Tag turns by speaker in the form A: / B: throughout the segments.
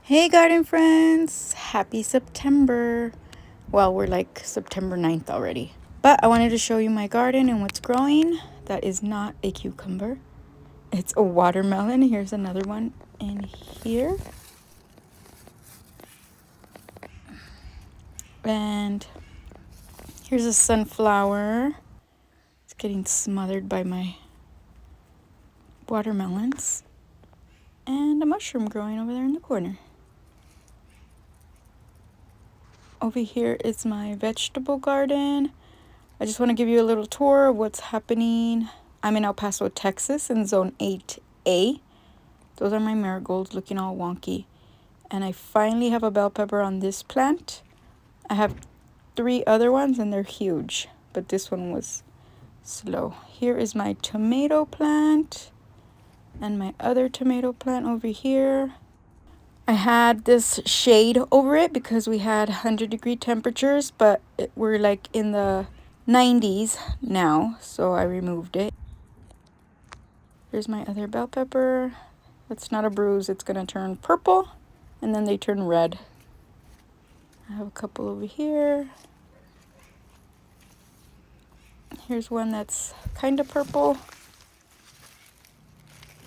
A: Hey garden friends, happy September. Well, we're like September 9th already. But I wanted to show you my garden and what's growing. That is not a cucumber. It's a watermelon. Here's another one in here. And here's a sunflower. It's getting smothered by my watermelons. And a mushroom growing over there in the corner. Over here is my vegetable garden. I just want to give you a little tour of what's happening. I'm in El Paso, Texas in zone 8A. Those are my marigolds looking all wonky. And I finally have a bell pepper on this plant. I have 3 other ones and they're huge, but this one was slow. Here is my tomato plant and my other tomato plant over here. I had this shade over it because we had 100-degree temperatures, but we're like in the 90s now, so I removed it. Here's my other bell pepper. It's not a bruise, it's gonna turn purple and then they turn red. I have a couple over here. Here's one that's kind of purple.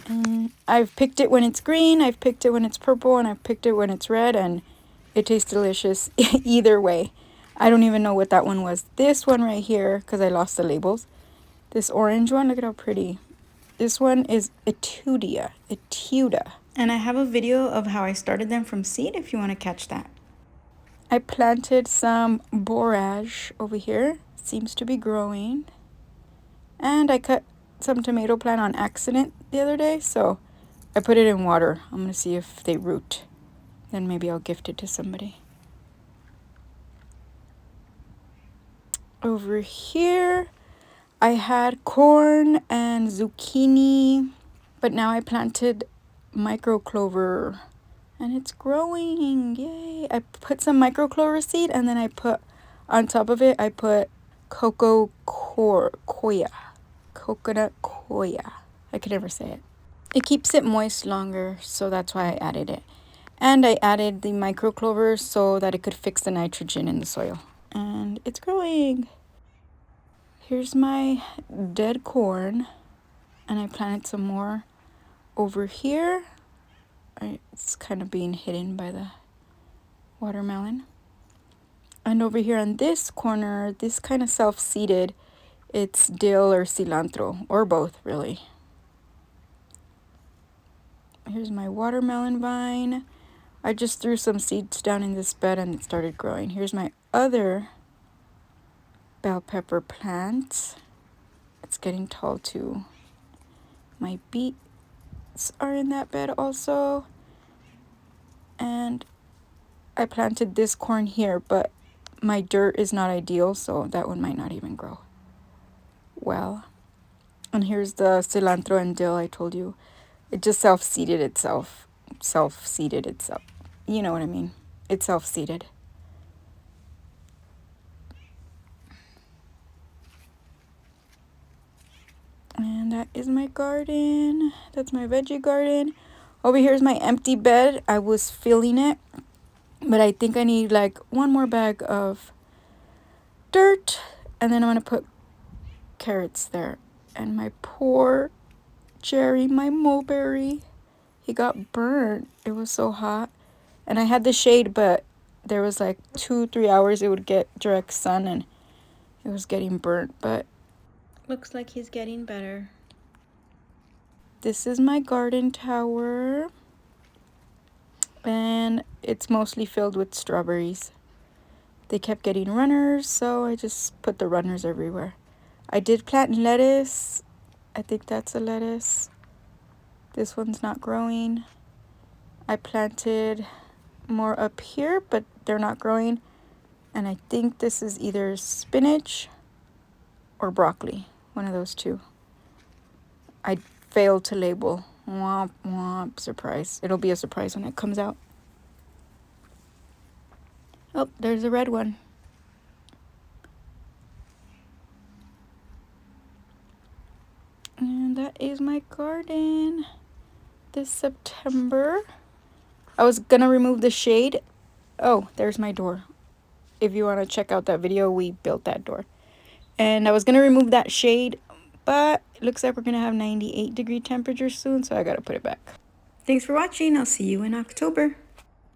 A: And I've picked it when it's green, I've picked it when it's purple, and I've picked it when it's red, and it tastes delicious either way. I don't even know what that one was. This one right here, because I lost the labels. This orange one, look at how pretty. This one is Etudia. And I have a video of how I started them from seed if you want to catch that. I planted some borage over here. It seems to be growing. And I cut some tomato plant on accident the other day, so I put it in water. I'm going to see if they root. Then maybe I'll gift it to somebody. Over here, I had corn and zucchini, but now I planted micro clover and it's growing. Yay! I put some micro clover seed and then I put on top of it, I put coconut coya. I could never say it. It keeps it moist longer, so that's why I added it. And I added the micro clover so that it could fix the nitrogen in the soil. And it's growing. Here's my dead corn, and I planted some more over here. It's kind of being hidden by the watermelon. And over here on this corner, this kind of self-seeded, it's dill or cilantro, or both really. Here's my watermelon vine. I just threw some seeds down in this bed and it started growing. Here's my other bell pepper plant. It's getting tall too. My beets are in that bed also. And I planted this corn here, but my dirt is not ideal, so that one might not even grow well. And here's the cilantro and dill I told you. It just self-seeded itself. You know what I mean. It's self-seeded. And that is my garden. That's my veggie garden. Over here is my empty bed. I was filling it, but I think I need like one more bag of dirt. And then I'm going to put carrots there. And my poor Jerry, my mulberry, he got burnt. It was so hot. And I had the shade, but there was like 2-3 hours it would get direct sun and it was getting burnt. But looks like he's getting better. This is my garden tower, and it's mostly filled with strawberries. They kept getting runners, so I just put the runners everywhere. I did plant lettuce. I think that's a lettuce. This one's not growing. I planted more up here, but they're not growing. And I think this is either spinach or broccoli, one of those two. I failed to label. Womp womp, surprise. It'll be a surprise when it comes out. Oh, there's a red one. And that is my garden this September. I was gonna remove the shade. Oh, there's my door. If you want to check out that video, we built that door. And I was gonna remove that shade, but it looks like we're gonna have 98-degree temperature soon, so I gotta put it back. Thanks for watching. I'll see you in October.